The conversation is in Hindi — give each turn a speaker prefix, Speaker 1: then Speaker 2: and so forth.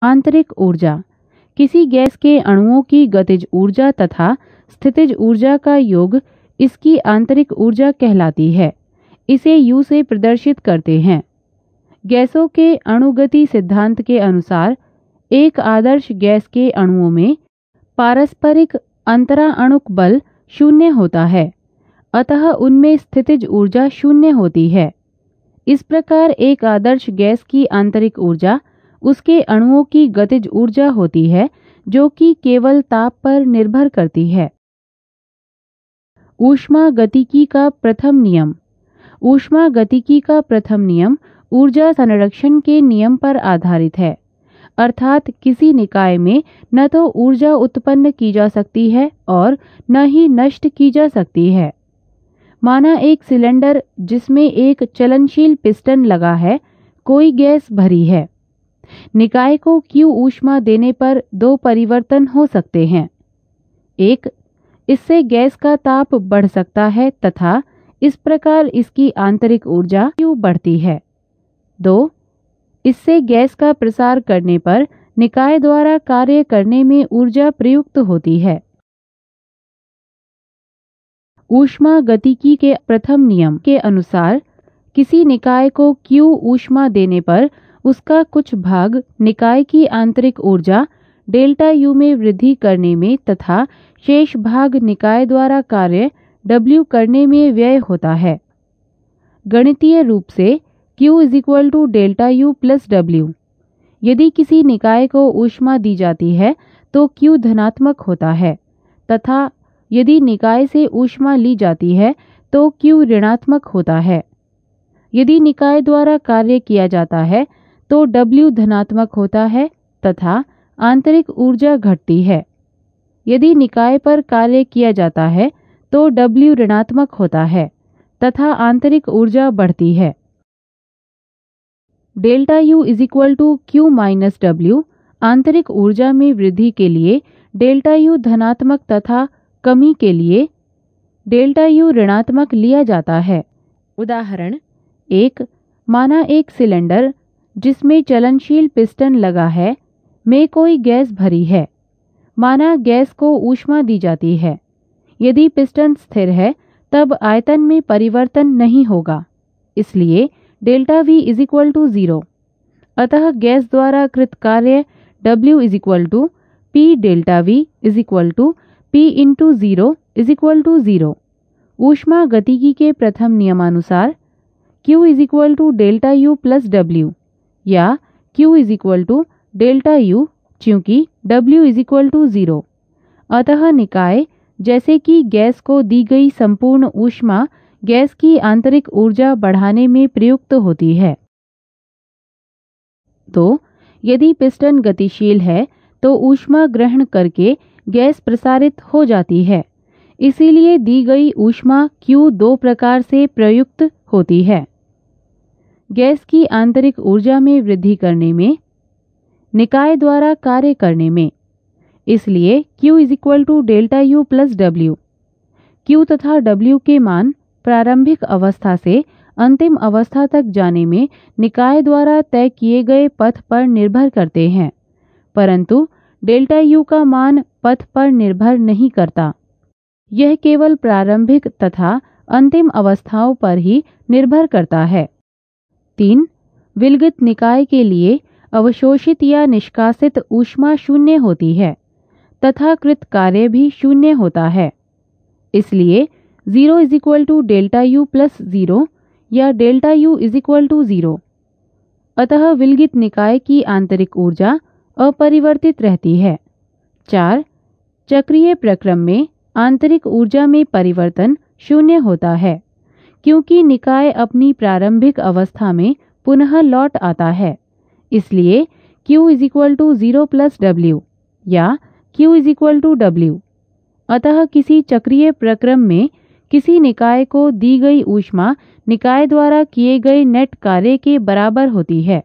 Speaker 1: आंतरिक ऊर्जा किसी गैस के अणुओं की गतिज ऊर्जा तथा स्थितिज ऊर्जा का योग इसकी आंतरिक ऊर्जा कहलाती है। इसे U से प्रदर्शित करते हैं। गैसों के अणुगति सिद्धांत के अनुसार एक आदर्श गैस के अणुओं में पारस्परिक अंतराअणुक बल शून्य होता है, अतः उनमें स्थितिज ऊर्जा शून्य होती है। इस प्रकार एक आदर्श गैस की आंतरिक ऊर्जा उसके अणुओं की गतिज ऊर्जा होती है, जो कि केवल ताप पर निर्भर करती है। ऊष्मागतिकी का प्रथम नियम। ऊष्मागतिकी का प्रथम नियम ऊर्जा संरक्षण के नियम पर आधारित है, अर्थात किसी निकाय में न तो ऊर्जा उत्पन्न की जा सकती है और न ही नष्ट की जा सकती है। माना एक सिलेंडर जिसमें एक चलनशील पिस्टन लगा है, कोई गैस भरी है। निकाय को Q ऊष्मा देने पर दो परिवर्तन हो सकते हैं। एक, इससे गैस का ताप बढ़ सकता है तथा इस प्रकार इसकी आंतरिक ऊर्जा Q बढ़ती है। दो, इससे गैस का प्रसार करने पर निकाय द्वारा कार्य करने में ऊर्जा प्रयुक्त होती है। ऊष्मागतिकी के प्रथम नियम के अनुसार किसी निकाय को Q ऊष्मा देने पर उसका कुछ भाग निकाय की आंतरिक ऊर्जा डेल्टा U में वृद्धि करने में तथा शेष भाग निकाय द्वारा कार्य W करने में व्यय होता है। गणितीय रूप से Q = डेल्टा U + W। यदि किसी निकाय को ऊष्मा दी जाती है तो Q धनात्मक होता है तथा यदि निकाय से ऊष्मा ली जाती है तो Q ऋणात्मक होता है। यदि निकाय द्वारा कार्य किया जाता है तो W धनात्मक होता है तथा आंतरिक ऊर्जा घटती है। यदि निकाय पर कार्य किया जाता है तो W ऋणात्मक होता है तथा आंतरिक ऊर्जा बढ़ती है। Delta U = Q - W। आंतरिक ऊर्जा में वृद्धि के लिए डेल्टा U धनात्मक तथा कमी के लिए डेल्टा U ऋणात्मक लिया जाता है। उदाहरण एक, माना एक सिलेंडर जिसमें चलनशील पिस्टन लगा है में कोई गैस भरी है। माना गैस को ऊष्मा दी जाती है। यदि पिस्टन स्थिर है तब आयतन में परिवर्तन नहीं होगा, इसलिए डेल्टा V = 0। अतः गैस द्वारा कृत कार्य W = P delta V = P × 0 = 0। ऊष्मागतिकी के प्रथम नियमानुसार Q = डेल्टा U + W या Q = डेल्टा U, चूँकि W = 0। अतः निकाय जैसे कि गैस को दी गई संपूर्ण ऊष्मा गैस की आंतरिक ऊर्जा बढ़ाने में प्रयुक्त होती है। तो यदि पिस्टन गतिशील है तो ऊष्मा ग्रहण करके गैस प्रसारित हो जाती है। इसीलिए दी गई ऊष्मा Q दो प्रकार से प्रयुक्त होती है। गैस की आंतरिक ऊर्जा में वृद्धि करने में, निकाय द्वारा कार्य करने में। इसलिए Q = delta U + W। Q तथा W के मान प्रारंभिक अवस्था से अंतिम अवस्था तक जाने में निकाय द्वारा तय किए गए पथ पर निर्भर करते हैं, परंतु डेल्टा U का मान पथ पर निर्भर नहीं करता। यह केवल प्रारंभिक तथा अंतिम अवस्थाओं पर ही निर्भर करता है। 3. विलगित निकाय के लिए अवशोषित या निष्कासित ऊष्मा शून्य होती है तथा कृत कार्य भी शून्य होता है। इसलिए 0 = डेल्टा U + 0 या डेल्टा U = 0। अतः विलगित निकाय की आंतरिक ऊर्जा अपरिवर्तित रहती है। 4. चक्रीय प्रक्रम में आंतरिक ऊर्जा में परिवर्तन शून्य होता है, क्योंकि निकाय अपनी प्रारंभिक अवस्था में पुनः लौट आता है। इसलिए Q = 0 + W या Q = W। अतः किसी चक्रीय प्रक्रम में किसी निकाय को दी गई ऊष्मा निकाय द्वारा किए गए नेट कार्य के बराबर होती है।